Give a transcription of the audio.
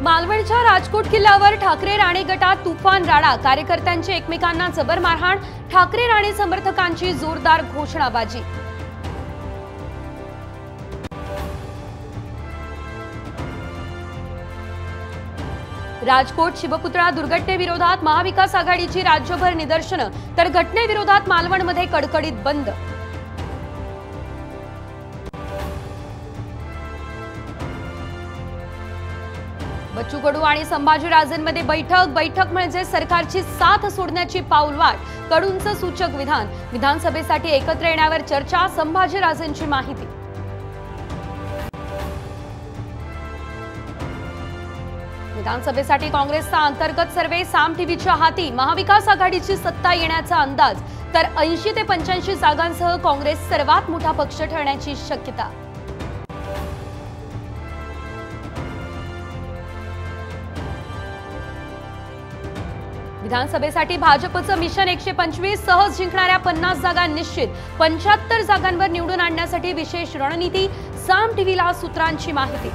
मालवणच्या राजकोट किल्ल्यावर ठाकरे राणे गटात तुफान राडा, कार्यकर्त्यांची एकमेकांना जबर मारहाण, ठाकरे राणे समर्थकांची जोरदार घोषणाबाजी। राजकोट शिवपुतळा दुर्घटनेविरोधात महाविकास आघाडीची राज्यभर निदर्शनं, तर घटनेविरोधात मालवणमध्ये कडकडीत बंद। बच्चू कडू आणि संभाजीराजेंमध्ये बैठक म्हणजे सरकारची साथ सोडण्याची पाऊलवाट, कडूंचं सूचक विधान। विधानसभेसाठी एकत्र येण्यावर चर्चा, संभाजीराजेंची माहिती। विधानसभेसाठी काँग्रेसचा अंतर्गत सर्वे साम टीव्हीच्या हाती, महाविकास आघाडीची सत्ता येण्याचा अंदाज, तर 80 ते 85 जागांसह काँग्रेस सर्वात मोठा पक्ष ठरण्याची शक्यता। विधानसभेसाठी भाजपचं मिशन 125, सहज जिंकणाऱ्या 50 जागा निश्चित, 75 जागांवर निवडून आणण्यासाठी विशेष रणनीती, साम टीव्हीला सूत्रांची माहिती।